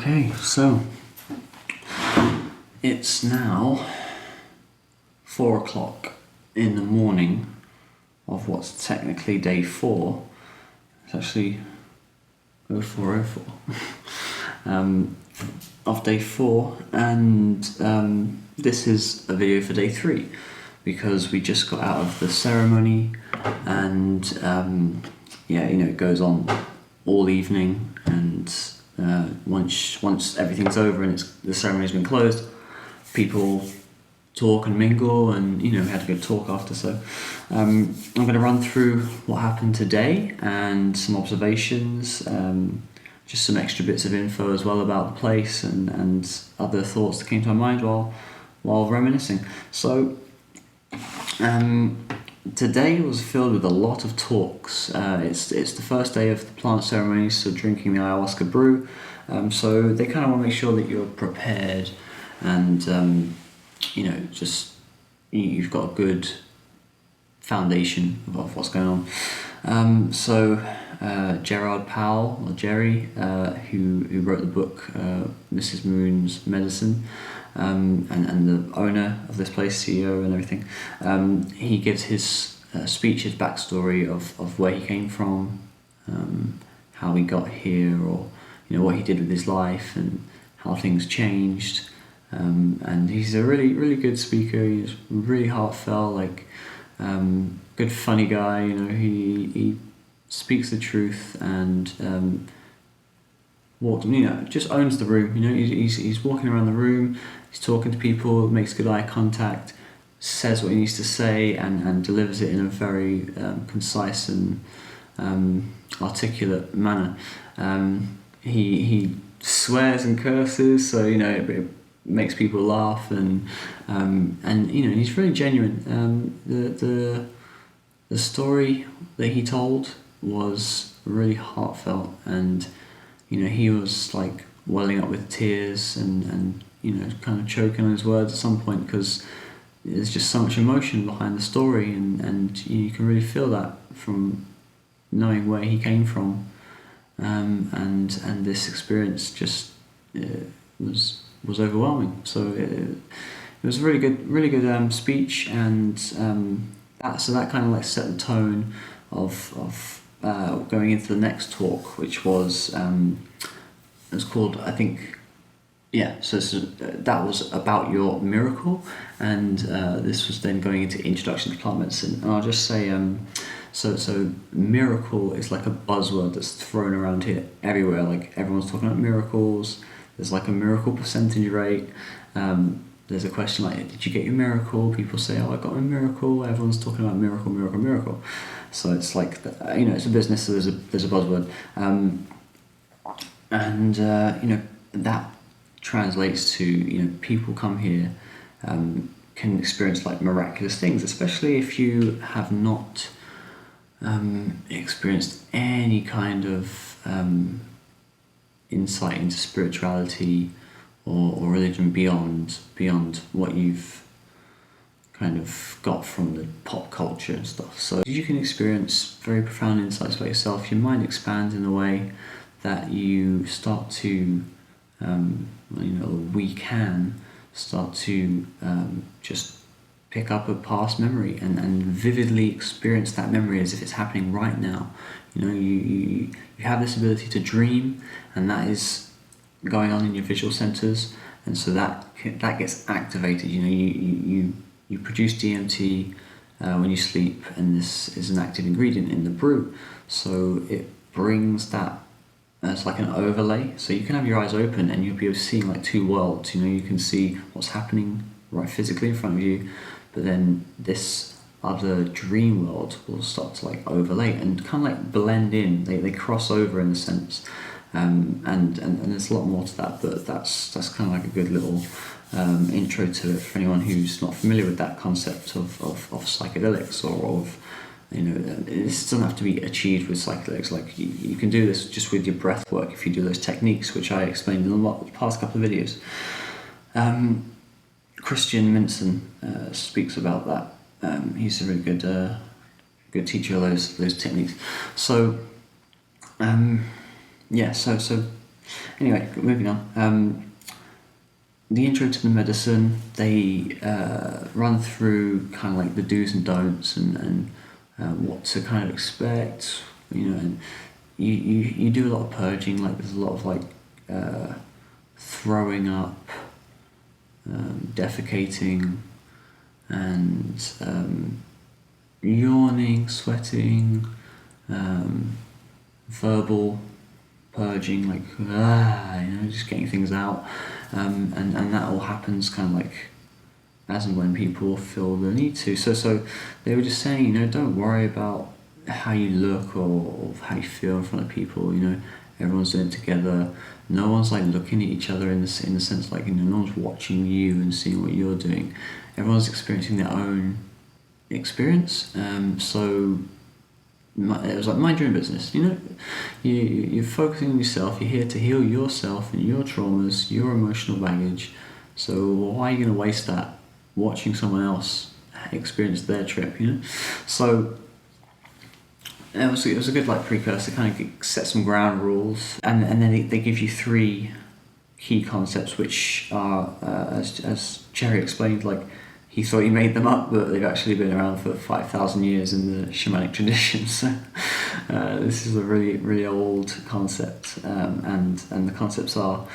Okay, so it's now 4 o'clock in the morning of what's technically day 4. It's actually 0404 of day 4, and this is a video for day 3 because we just got out of the ceremony, and it goes on all evening, and once everything's over and the ceremony's been closed, people talk and mingle, and we had a good talk after. So I'm going to run through what happened today and some observations, just some extra bits of info as well about the place and other thoughts that came to my mind while reminiscing. So today was filled with a lot of talks. It's the first day of the plant ceremony, so drinking the ayahuasca brew. So they kind of want to make sure that you're prepared and you've got a good foundation of what's going on. So Gerard Powell, or Jerry, who wrote the book Mrs. Moon's Medicine, and the owner of this place, CEO and everything, he gives his speech, his backstory of where he came from, how he got here, or what he did with his life and how things changed. And he's a really, really good speaker. He's really heartfelt, good funny guy. He speaks the truth and just owns the room. He's walking around the room, he's talking to people, makes good eye contact, says what he needs to say, and delivers it in a very concise and articulate manner. He swears and curses, so it makes people laugh, and he's really genuine. The story that he told was really heartfelt, and he was welling up with tears and kind of choking on his words at some point, because there's just so much emotion behind the story, and you can really feel that from knowing where he came from, and this experience just was overwhelming. So it was a really good speech, and that kind of set the tone of going into the next talk, which was it was called, I think, that was about your miracle, and this was then going into introduction to plant medicine. And I'll just say, so miracle is like a buzzword that's thrown around here everywhere. Everyone's talking about miracles. There's a miracle percentage rate. There's a question did you get your miracle? People say, I got my miracle. Everyone's talking about miracle. So it's it's a business, so there's a buzzword. That translates to, people come here, can experience miraculous things, especially if you have not experienced any kind of insight into spirituality or religion beyond what you've kind of got from the pop culture and stuff. So you can experience very profound insights about yourself. Your mind expands in a way that you start to we can start to just pick up a past memory and vividly experience that memory as if it's happening right now. You have this ability to dream, and that is going on in your visual centers, and so that gets activated. You produce DMT when you sleep, and this is an active ingredient in the brew, so it brings that as an overlay. So you can have your eyes open and you'll be seeing two worlds. You can see what's happening right physically in front of you, but then this other dream world will start to overlay and kind of blend in. They cross over in a sense, and there's a lot more to that, but that's kind of a good little intro to it for anyone who's not familiar with that concept of psychedelics, or of this doesn't have to be achieved with psychedelics. You can do this just with your breath work if you do those techniques, which I explained in the past couple of videos. Christian Minson speaks about that. He's a really good teacher of those techniques. So so Anyway, moving on. The intro to the medicine, they run through kind of like the do's and don'ts and what to kind of expect, and you do a lot of purging, like there's a lot of like throwing up, defecating, and yawning, sweating, verbal purging, like just getting things out, and that all happens kind of like as and when people feel the need to. So they were just saying, don't worry about how you look or how you feel in front of people. Everyone's doing it together. No one's like looking at each other in the sense like no one's watching you and seeing what you're doing. Everyone's experiencing their own experience. So it was like mind your own business. You're focusing on yourself. You're here to heal yourself and your traumas, your emotional baggage. So why are you going to waste that watching someone else experience their trip? So it was a good like precursor, kind of set some ground rules, and then they give you 3 key concepts, which are as Jerry explained, like he thought he made them up, but they've actually been around for 5,000 years in the shamanic tradition. So this is a really, really old concept, and the concepts are: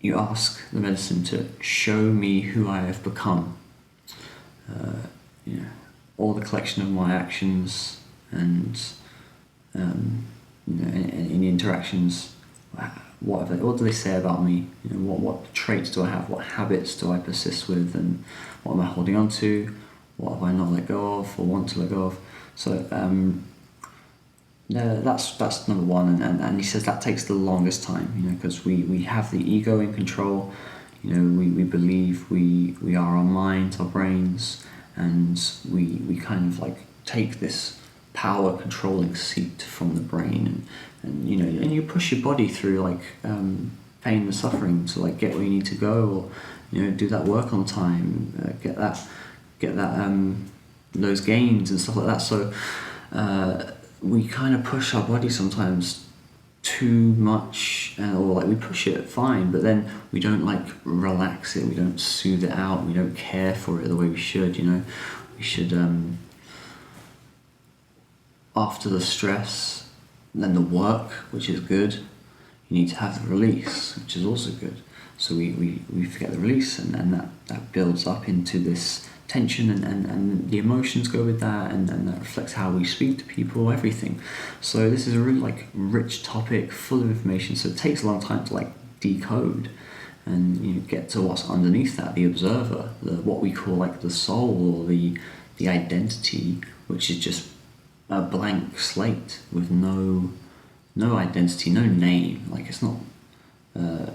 you ask the medicine to show me who I have become. All the collection of my actions and any interactions. What do they say about me? What traits do I have? What habits do I persist with? And what am I holding on to? What have I not let go of or want to let go of? So that's number one. And he says that takes the longest time, because we have the ego in control. We believe we are our minds, our brains, and we kind of like take this power controlling seat from the brain, and you push your body through like pain and suffering to like get where you need to go, or do that work on time, get that those gains and stuff like that. So we kind of push our body sometimes too much, or like we push it fine, but then we don't like relax it, we don't soothe it out, we don't care for it the way we should. We should after the stress, then the work, which is good, you need to have the release, which is also good. So we forget the release, and that builds up into this tension, and the emotions go with that, and that reflects how we speak to people, everything. So this is a really like rich topic, full of information, so it takes a long time to like decode and get to what's underneath that, the observer, what we call like the soul, or the identity, which is just a blank slate with no identity, no name. Like it's not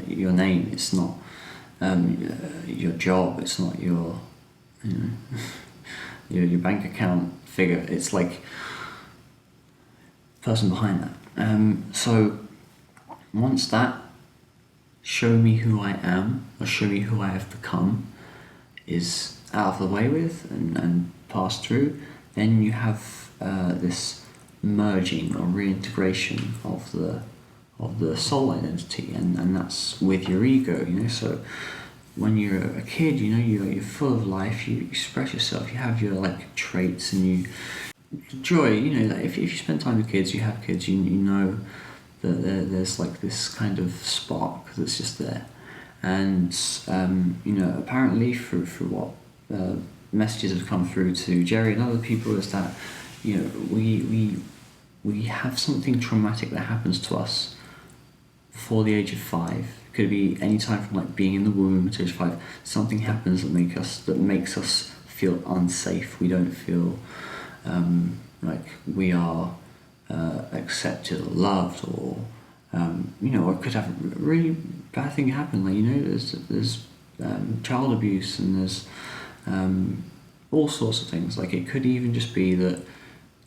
your name, it's not your job, it's not your your bank account figure. It's like person behind that. So once that show me who I am, or show me who I have become, is out of the way with and passed through, then you have this merging or reintegration of the soul identity, and that's with your ego. So when you're a kid, you're full of life, you express yourself, you have your like traits, and you joy. Like if you spend time with kids, you have kids, you know that there's like this kind of spark that's just there. And apparently through what messages have come through to Jerry and other people, is that we have something traumatic that happens to us before the age of 5. It could be any time from like being in the womb to age 5. Something happens that makes us feel unsafe. We don't feel like we are accepted or loved, or or it could have a really bad thing happen. Like there's child abuse, and there's all sorts of things. Like it could even just be that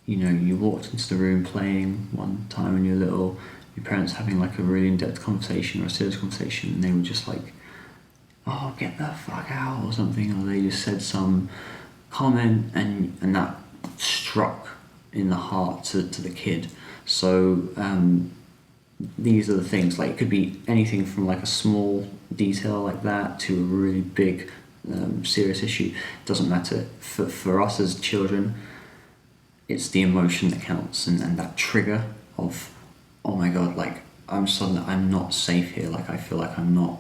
you walked into the room playing one time when you're little, your parents having like a really in-depth conversation or a serious conversation, and they were just like, oh, get the fuck out, or something, or they just said some comment, and that struck in the heart to the kid. So these are the things. Like, it could be anything from like a small detail like that to a really big serious issue. It doesn't matter. For us as children, it's the emotion that counts, and that trigger of, oh my god, like I'm not safe here, like I feel like I'm not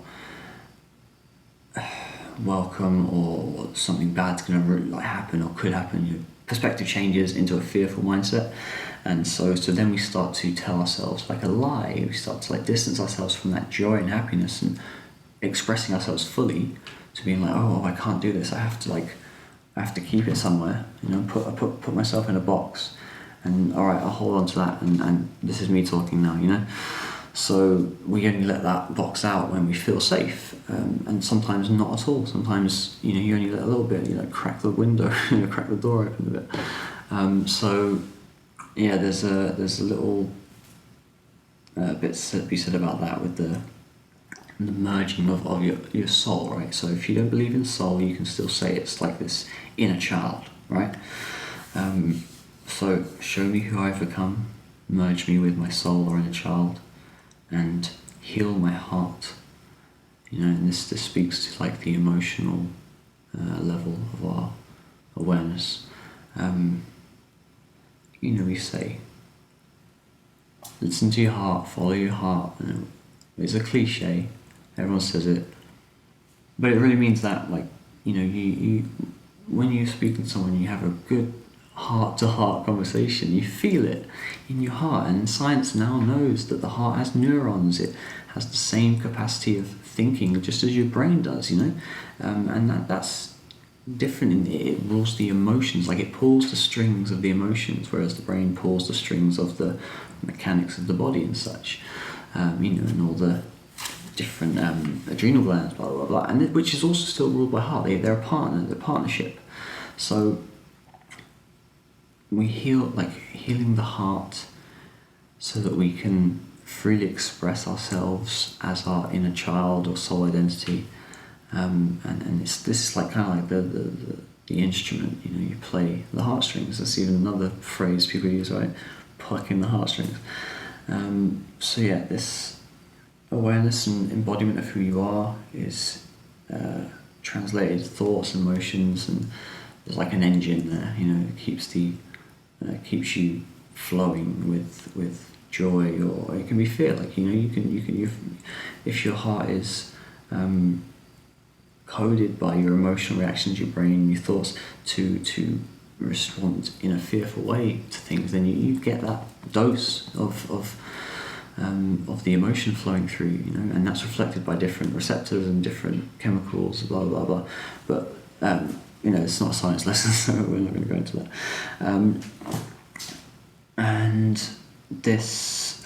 welcome, or something bad's gonna like happen or could happen. Your perspective changes into a fearful mindset, and so then we start to tell ourselves like a lie. We start to like distance ourselves from that joy and happiness and expressing ourselves fully, to being like, oh, I can't do this. I have to keep it somewhere. You know, put myself in a box, and all right, I'll hold on to that. And this is me talking now. You know. So we only let that box out when we feel safe, and sometimes not at all. Sometimes, you know, you only let a little bit. You know, crack the window, crack the door open a bit. So yeah, there's a little bit to be said about that with the merging of your soul, right? So if you don't believe in soul, you can still say it's like this inner child, right? So show me who I've become, merge me with my soul or inner child, and heal my heart. You know, and this speaks to like the emotional level of our awareness. You know, we say, listen to your heart, follow your heart. You know, it's a cliche, everyone says it, but it really means that, like, you know, you when you're speaking to someone, you have a good heart-to-heart conversation, you feel it in your heart, and science now knows that the heart has neurons. It has the same capacity of thinking just as your brain does, you know, and that's different. It rules the emotions, like it pulls the strings of the emotions, whereas the brain pulls the strings of the mechanics of the body and such, you know, and all the different adrenal glands, blah blah blah, and which is also still ruled by heart. They're a partner, they're a partnership. So we healing the heart so that we can freely express ourselves as our inner child or soul identity, and this is like kind of like the instrument. You know, you play the heartstrings. That's even another phrase people use, right? Plucking the heartstrings. So yeah, this awareness and embodiment of who you are is translated thoughts, emotions, and there's like an engine there. You know, it keeps you flowing with joy, or it can be fear. Like, you know, you can if your heart is coded by your emotional reactions, your brain, your thoughts to respond in a fearful way to things, then you get that dose of the emotion flowing through, you know, and that's reflected by different receptors and different chemicals, blah blah blah. But you know, it's not a science lesson, so we're not going to go into that. And this,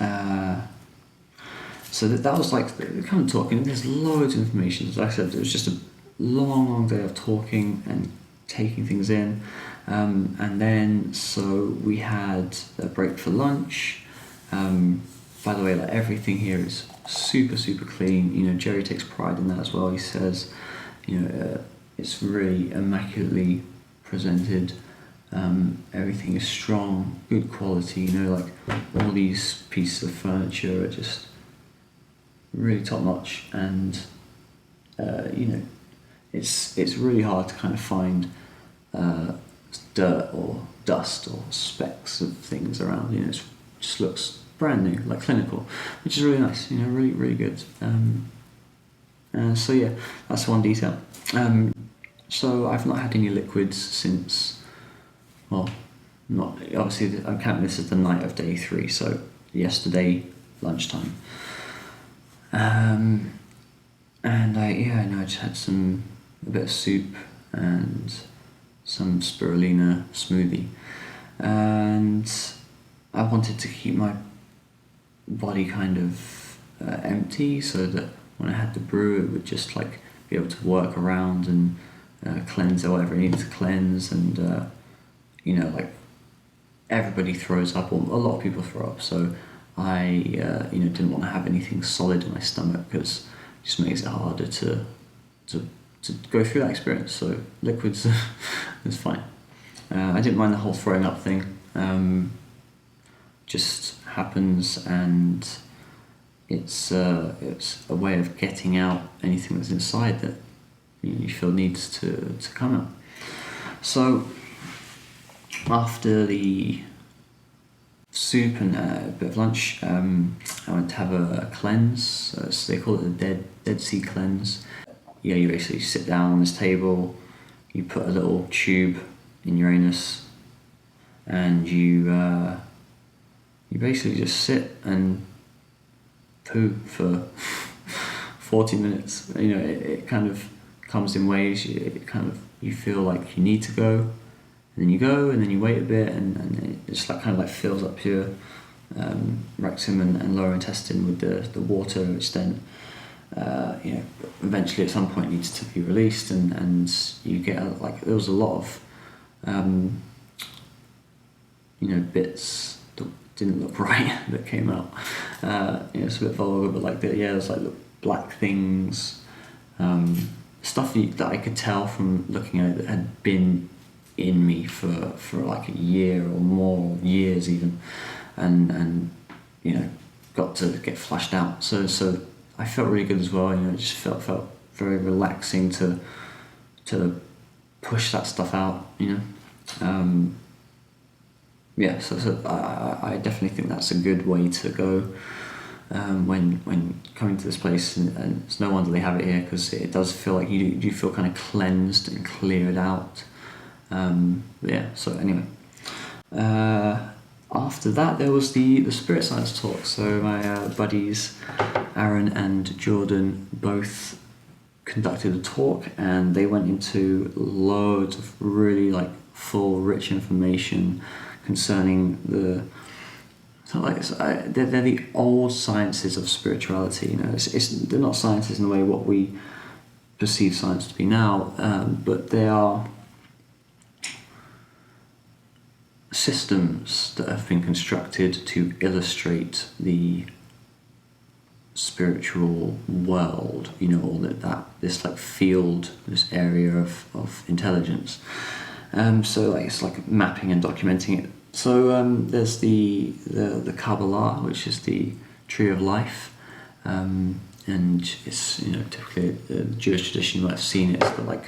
so that was like kind of talking. There's loads of information. As I said, it was just a long day of talking and taking things in. And then, so we had a break for lunch. By the way, like, everything here is super clean. You know, Jerry takes pride in that as well. He says, you know, it's really immaculately presented. Everything is strong, good quality. You know, like all these pieces of furniture are just really top notch, and you know, it's really hard to kind of find dirt or dust or specks of things around. You know, it just looks brand new, like clinical, which is really nice. You know, really good. So yeah, that's one detail. So I've not had any liquids since, well, not obviously. I'm counting this as the night of day 3, so yesterday lunchtime. And I just had a bit of soup and some spirulina smoothie, and I wanted to keep my body kind of empty, so that when I had to brew, it would just like be able to work around and cleanse whatever it needed to cleanse. And you know, like, everybody throws up, or a lot of people throw up, so I you know, didn't want to have anything solid in my stomach, because it just makes it harder to go through that experience. So liquids is fine. I didn't mind the whole throwing up thing. Just happens, and it's a way of getting out anything that's inside that you feel needs to come out. So after the soup and a bit of lunch, I went to have a cleanse. So they call it the Dead Sea cleanse. Yeah, you basically sit down on this table, you put a little tube in your anus, and you basically just sit and poo for 40 minutes. You know, it kind of comes in waves. You feel like you need to go, and then you go, and then you wait a bit, and it just kind of fills up your rectum and lower intestine with the water, which then eventually at some point needs to be released, and you get there was a lot of bits that didn't look right that came out. It's a bit vulgar, but there's the black things, stuff that I could tell from looking at it that had been in me for like a year or more, years even, and got to get flushed out. So I felt really good as well. It just felt very relaxing to push that stuff out. So I definitely think that's a good way to go when coming to this place, and it's no wonder they have it here, because it does feel like you feel kind of cleansed and cleared out. So anyway, after that there was the spirit science talk. So my buddies Aaron and Jordan both conducted a talk, and they went into loads of really full, rich information concerning they're the old sciences of spirituality. They're not sciences in the way what we perceive science to be now, but they are systems that have been constructed to illustrate the spiritual world, or this field, this area of intelligence. So it's mapping and documenting it. So there's the Kabbalah, which is the tree of life, and it's typically the Jewish tradition. You might have seen it. It's got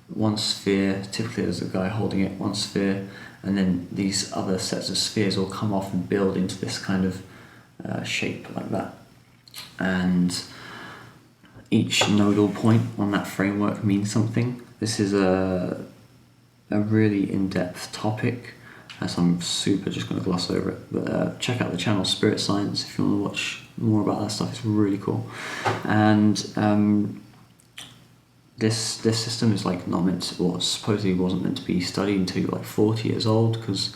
one sphere. Typically, there's a guy holding it, one sphere, and then these other sets of spheres all come off and build into this kind of shape like that. And each nodal point on that framework means something. This is a really in-depth topic, so I'm super just going to gloss over it. But check out the channel Spirit Science if you want to watch more about that stuff. It's really cool. And this system is not meant to, or supposedly wasn't meant to be studied until you're 40 years old, because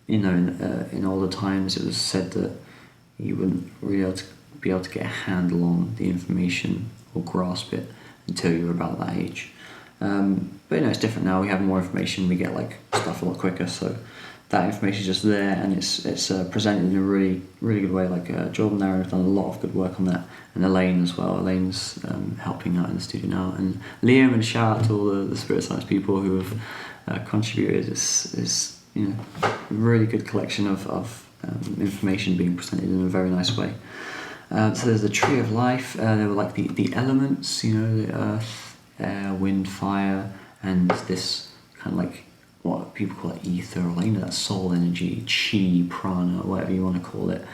in older times it was said that you wouldn't really be able to get a handle on the information or grasp it until you were about that age. But it's different now. We have more information. We get stuff a lot quicker. So that information is just there, and it's presented in a really, really good way. Jordan and Aaron have done a lot of good work on that, and Elaine as well. Elaine's helping out in the studio now, and Liam, and shout out to all the spirit science people who have contributed. It's really good collection of information being presented in a very nice way. So there's the tree of life. There were the elements, the earth, air, wind, fire, and this kind of what people call ether, or that soul energy, chi, prana, whatever you want to call it.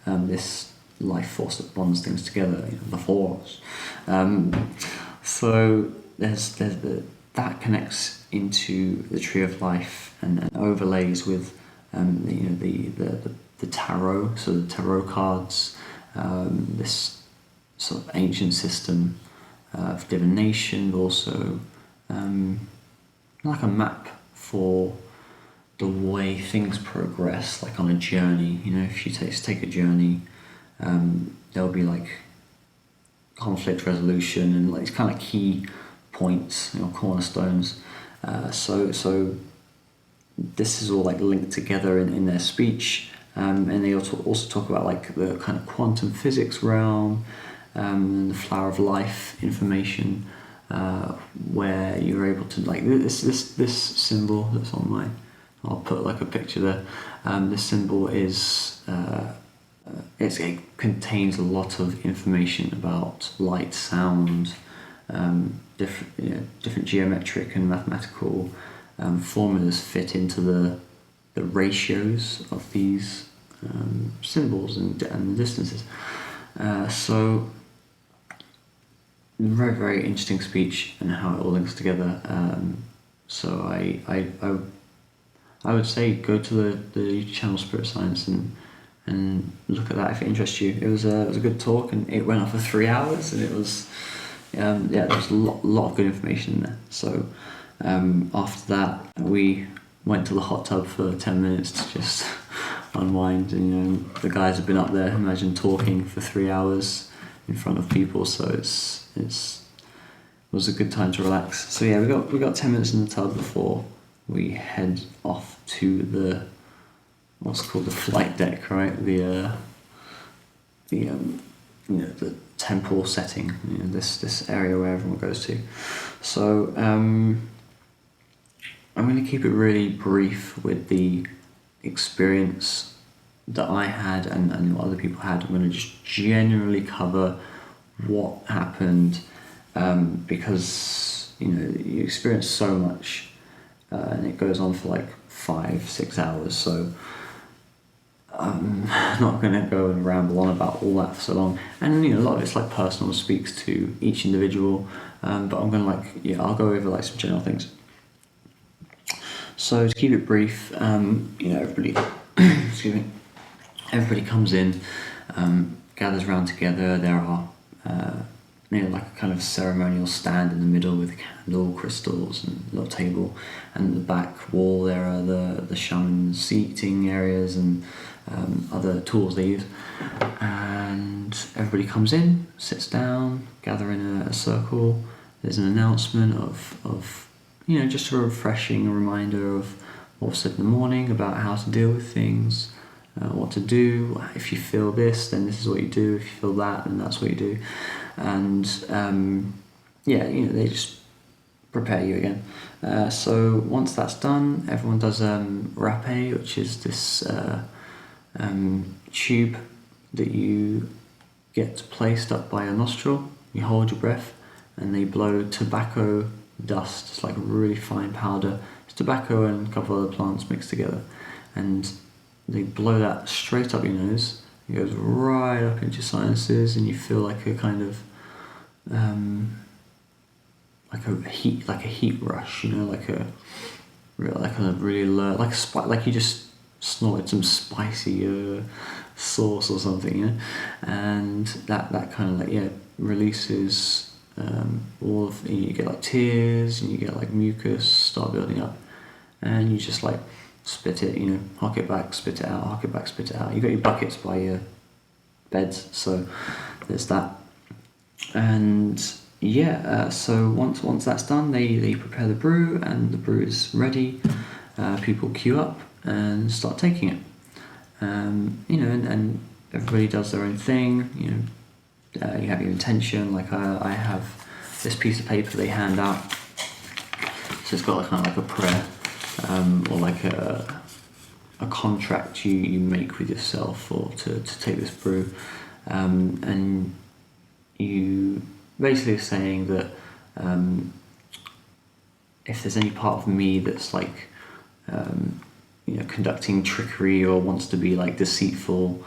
This life force that bonds things together, the force. So there's that connects into the tree of life, and overlays with the tarot. So the tarot cards, this sort of ancient system of divination, but also a map for the way things progress, on a journey. If you take a journey, there'll be conflict resolution and these kind of key points, cornerstones. So this is all linked together in their speech, and they also talk about the kind of quantum physics realm, and the flower of life information, where you're able to this symbol that's on I'll put a picture there. This symbol is it contains a lot of information about light, sound, different geometric and mathematical formulas fit into the ratios of these symbols and the distances. So very, very interesting speech and how it all links together. So I would say go to the YouTube channel Spirit Science and look at that if it interests you. It was a good talk, and it went on for 3 hours, and it was there was a lot of good information in there. So after that, we went to the hot tub for 10 minutes to just unwind. And the guys have been up there, imagine talking for 3 hours in front of people. So it was a good time to relax. So yeah, we got 10 minutes in the tub before we head off to the what's called the flight deck, right? The temple setting, this area where everyone goes to. So I'm going to keep it really brief with the experience that I had and what other people had. I'm going to just generally cover what happened, because you experience so much, and it goes on for like 5-6 hours. So I'm not going to go and ramble on about all that for so long. And a lot of it's like personal, speaks to each individual. But I'm going to I'll go over like some general things. So to keep it brief, everybody, excuse me, everybody comes in, gathers around together. There are, like a kind of ceremonial stand in the middle with a candle, crystals, and a little table. And at the back wall there are the shaman seating areas and other tools they use. And everybody comes in, sits down, gather in a circle. There's an announcement of just a refreshing reminder of what was said in the morning about how to deal with things, what to do. If you feel this, then this is what you do. If you feel that, then that's what you do. And they just prepare you again. So once that's done, everyone does rapé, which is this tube that you get placed up by your nostril. You hold your breath, and they blow tobacco dust. It's like a really fine powder. It's tobacco and a couple other plants mixed together, and they blow that straight up your nose. It goes right up into your sinuses, and you feel like a kind of like a heat rush. Like a really alert, like you just snorted some spicy sauce or something, and that kind of releases all of, you get like tears, and you get like mucus start building up, and you just like spit it, hock it back, spit it out, hock it back, spit it out. You got your buckets by your beds, so there's that. And so once that's done, they prepare the brew, and the brew is ready. People queue up and start taking it. And everybody does their own thing. You have your intention. Like I have this piece of paper they hand out. So it's got kind of like a prayer, or like a contract you make with yourself, or to take this brew, and you basically are saying that if there's any part of me that's like conducting trickery or wants to be like deceitful,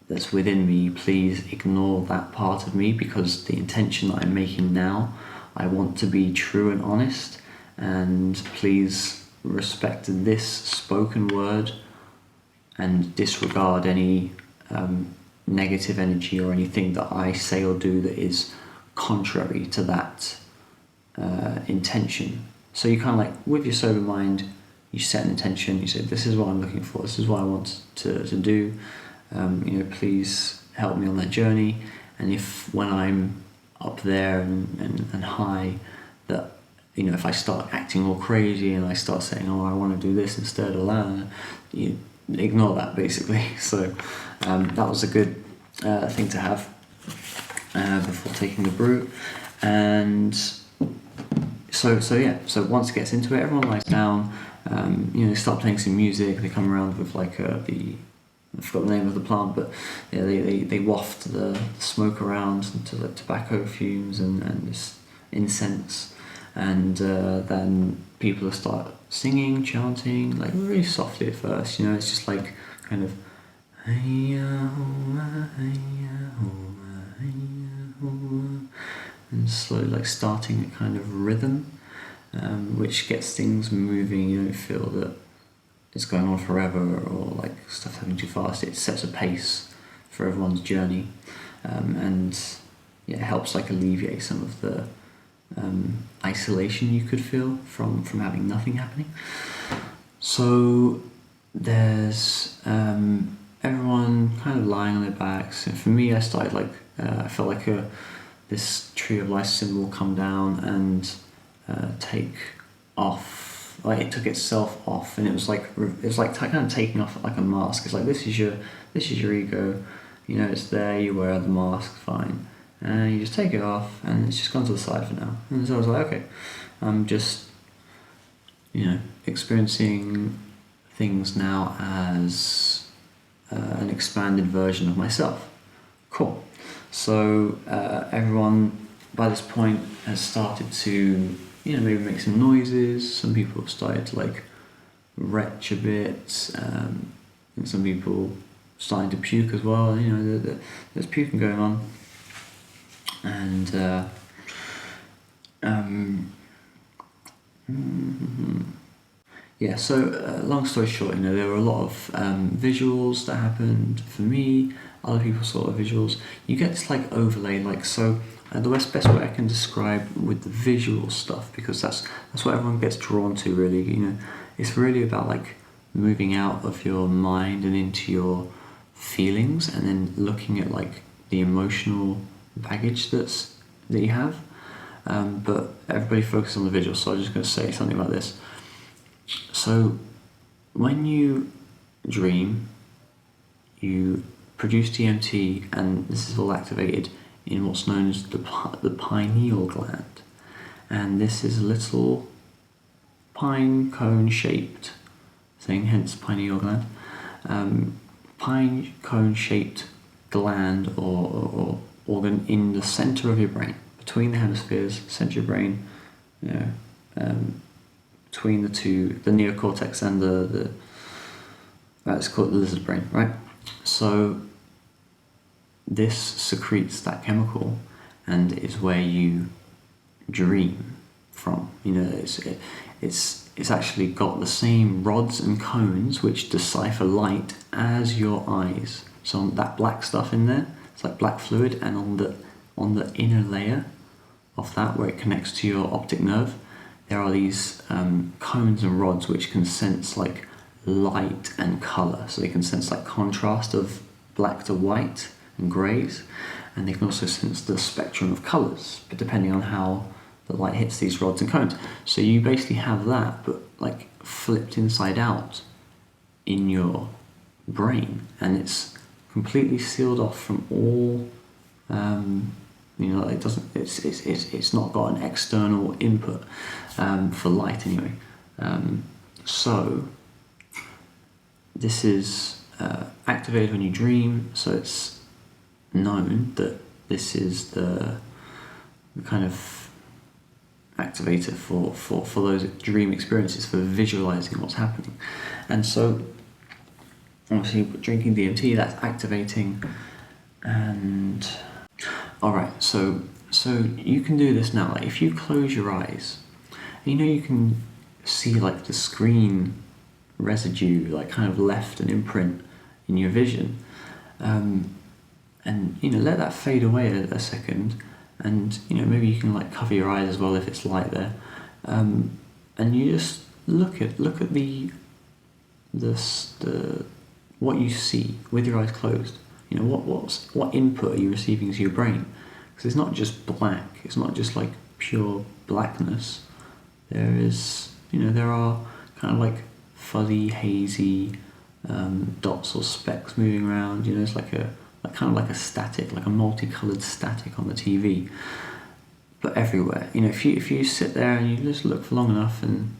that's within me, please ignore that part of me, because the intention that I'm making now, I want to be true and honest, and please respect this spoken word and disregard any negative energy or anything that I say or do that is contrary to that intention. So you kind of like, with your sober mind, you set an intention. You say, this is what I'm looking for, this is what I want to do. Please help me on that journey. And if when I'm up there and high, that if I start acting all crazy and I start saying, I want to do this instead of that, you ignore that basically. So that was a good thing to have before taking the brew. And so once it gets into it, everyone lies down. They start playing some music. They come around with like the I forgot the name of the plant, but yeah, they waft the smoke around into like tobacco fumes and this incense, and then people start singing, chanting, like really softly at first. It's just like kind of and slowly like starting a kind of rhythm, which gets things moving. You don't feel that it's going on forever or like stuff happening too fast. It sets a pace for everyone's journey, and it helps like alleviate some of the isolation you could feel from having nothing happening. So there's everyone kind of lying on their backs, and for me I started like I felt like this tree of life symbol come down and take off. Like it took itself off, and it was like kind of taking off like a mask. It's like this is your ego, it's there. You wear the mask, fine, and you just take it off, and it's just gone to the side for now. And so I was like, okay, I'm just experiencing things now as an expanded version of myself. Cool. So everyone by this point has started to maybe make some noises. Some people have started to like retch a bit, and some people starting to puke as well. There's puking going on, and So long story short, there were a lot of visuals that happened for me. Other people saw the visuals. You get this like overlay, like so. The best way I can describe with the visual stuff, because that's what everyone gets drawn to really. It's really about like moving out of your mind and into your feelings, and then looking at like the emotional baggage that you have. But everybody focuses on the visual, so I'm just going to say something like this. So when you dream, you produce DMT, and this is all activated in what's known as the pineal gland, and this is a little pine cone shaped thing, hence pineal gland. Pine cone shaped gland or organ in the center of your brain, between the hemispheres, center of your brain, between the two, the neocortex and the it's called the lizard brain, right? So this secretes that chemical and is where you dream from. It's actually got the same rods and cones which decipher light as your eyes. So that black stuff in there, it's like black fluid, and on the inner layer of that, where it connects to your optic nerve, there are these cones and rods which can sense like light and colour. So they can sense like contrast of black to white and greys, and they can also sense the spectrum of colours, but depending on how the light hits these rods and cones. So you basically have that, but like flipped inside out in your brain, and it's completely sealed off from all. It doesn't. It's not got an external input for light anyway. So this is activated when you dream. So it's known that this is the kind of activator for those dream experiences, for visualizing what's happening. And so obviously drinking DMT, that's activating. And alright, so you can do this now. Like if you close your eyes, you can see like the screen residue like kind of left an imprint in your vision, and let that fade away a second, and maybe you can like cover your eyes as well if it's light there, and you just look at the what you see with your eyes closed. What input are you receiving to your brain? Because it's not just black, it's not just like pure blackness. There are kind of like fuzzy, hazy dots or specks moving around. It's like kind of like a static, like a multicolored static on the TV, but everywhere. If you sit there and you just look for long enough, and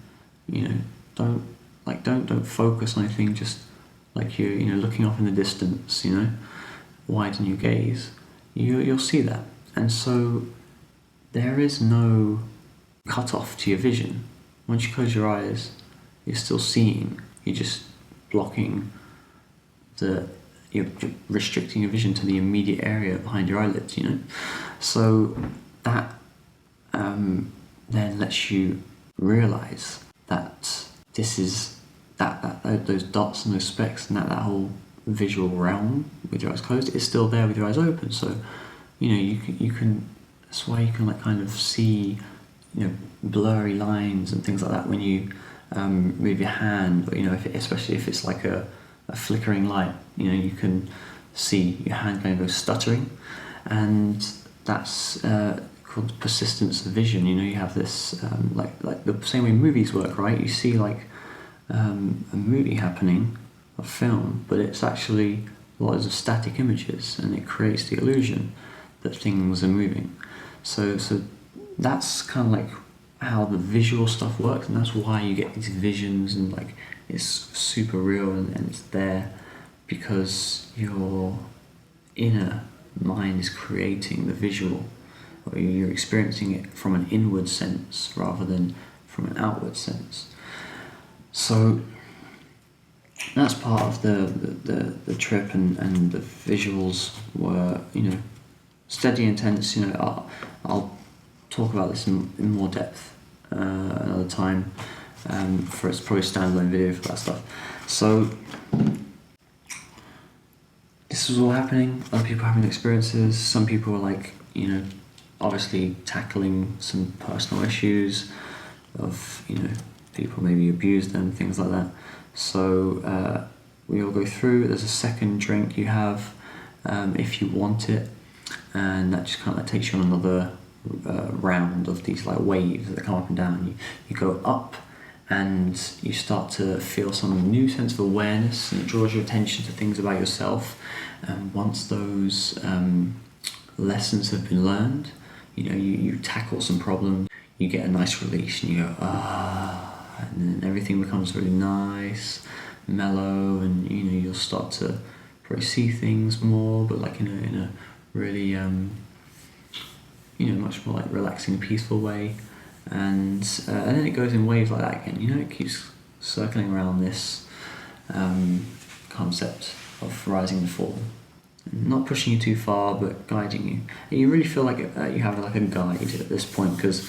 don't focus on anything, just like you're, looking off in the distance, widen your gaze, you'll see that. And so there is no cut-off to your vision. Once you close your eyes, you're still seeing. You're just blocking you're restricting your vision to the immediate area behind your eyelids, So that then lets you realize that this is that those dots and those specks and that whole visual realm with your eyes closed is still there with your eyes open. So you can that's why you can like kind of see blurry lines and things like that when you move your hand, or especially if it's like a flickering light, you can see your hand kind of go stuttering, and that's called persistence of vision. You have this like the same way movies work, right? You see like a movie happening, a film, but it's actually lots of static images, and it creates the illusion that things are moving. So that's kind of like how the visual stuff works, and that's why you get these visions, and like it's super real, and it's there because your inner mind is creating the visual, or you're experiencing it from an inward sense rather than from an outward sense. So that's part of the trip, and the visuals were steady, intense. I'll talk about this in more depth another time. For it's probably a standalone video for that stuff. So this was all happening. Other people having experiences. Some people were like, obviously tackling some personal issues of people maybe abused them, things like that. So we all go through. There's a second drink you have if you want it, and that just kind of takes you on another round of these like waves that come up and down. You go up, and you start to feel some new sense of awareness, and it draws your attention to things about yourself. And once those lessons have been learned, you tackle some problems, you get a nice release, and you go, and then everything becomes really nice, mellow, and you'll start to probably see things more, but like in a really much more like relaxing, peaceful way. And then it goes in waves like that again. It keeps circling around this concept of rising and fall, not pushing you too far, but guiding you. And you really feel like you have like a guide at this point, because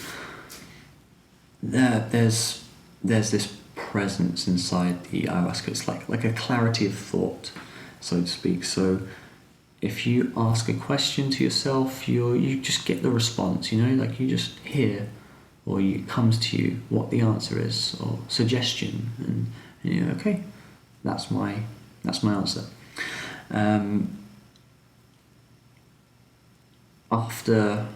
there's this presence inside the ayahuasca. It's like a clarity of thought, so to speak. So if you ask a question to yourself, you just get the response. Like you just hear, or it comes to you what the answer is, or suggestion, and okay, that's my answer. After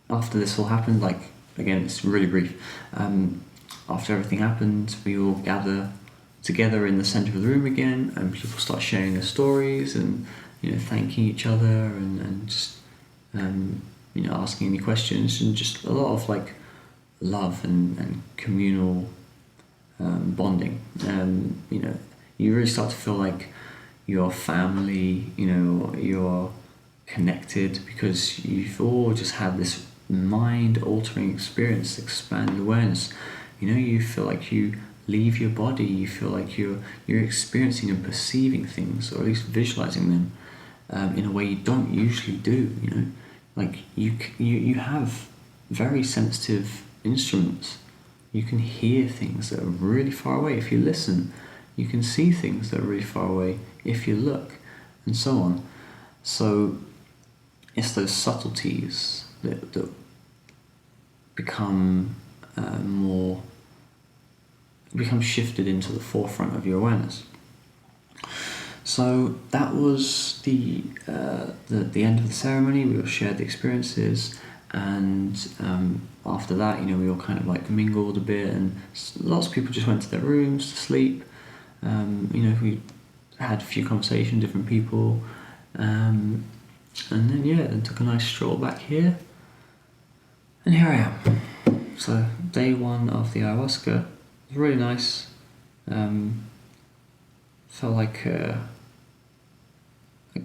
this all happened, like again, it's really brief. After everything happened, we all gather together in the center of the room again, and people start sharing their stories and thanking each other, and just asking any questions, and just a lot of like love and communal bonding. You really start to feel like your family, you're connected, because you've all just had this mind-altering experience, expanded awareness. You feel like you leave your body, you feel like you're experiencing and perceiving things, or at least visualizing them in a way you don't usually do. Like you have very sensitive instruments. You can hear things that are really far away if you listen. You can see things that are really far away if you look, and so on. So it's those subtleties that become shifted into the forefront of your awareness. So that was the end of the ceremony. We all shared the experiences, and after that, we all kind of like mingled a bit, and lots of people just went to their rooms to sleep. We had a few conversations, different people, and then took a nice stroll back here, and here I am. So day one of the ayahuasca was really nice. felt like a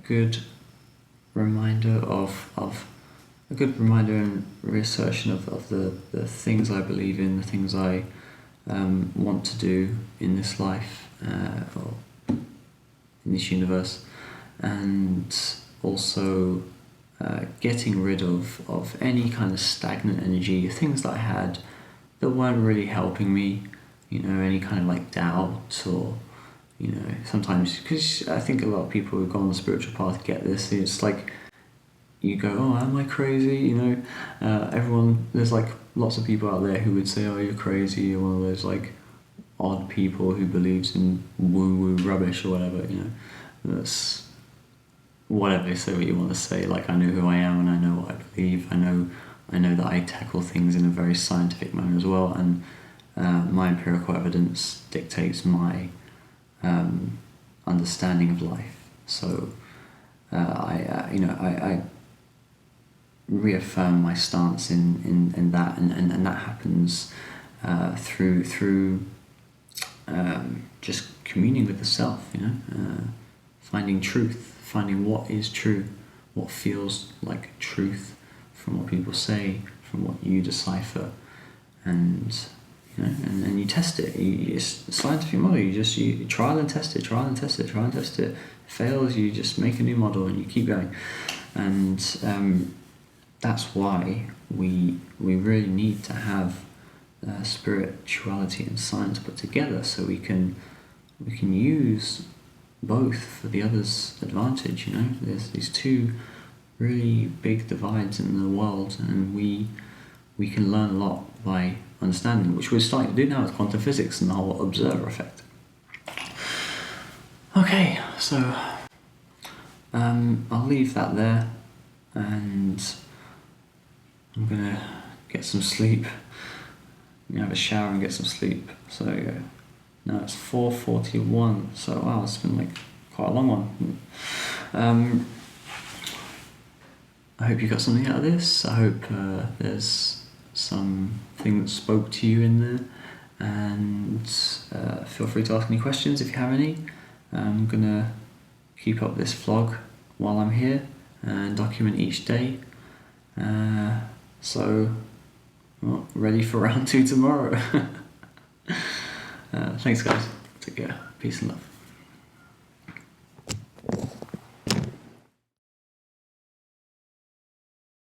good reminder of a good reminder and reassertion of the things I believe in, the things I want to do in this life or in this universe, and also getting rid of any kind of stagnant energy, things that I had that weren't really helping me, any kind of like doubt, or sometimes, because I think a lot of people who've gone on the spiritual path get this. It's like you go, oh, am I crazy? There's like lots of people out there who would say, oh, you're crazy, you're one of those like odd people who believes in woo-woo rubbish or whatever. That's whatever. Say what you want to say. Like, I know who I am and I know what I believe. I know that I tackle things in a very scientific manner as well, and my empirical evidence dictates my understanding of life. So I reaffirm my stance in that, and that happens through just communing with the self, finding truth, finding what is true, what feels like truth from what people say, from what you decipher, and and you test it. It's a scientific model. You trial and test it, trial and test it, trial and test it. If it fails, you just make a new model and you keep going. And that's why we really need to have spirituality and science put together, so we can use both for the other's advantage. There's these two really big divides in the world, and we can learn a lot by understanding, which we're starting to do now with quantum physics and the whole observer effect. Okay, so I'll leave that there, and I'm gonna get some sleep. I'm gonna have a shower and get some sleep. So now it's 4:41. So wow, it's been like quite a long one. I hope you got something out of this. I hope there's something that spoke to you in there, and feel free to ask any questions if you have any. I'm gonna keep up this vlog while I'm here and document each day. Ready for round 2 tomorrow. Thanks guys. Take care. Peace and love.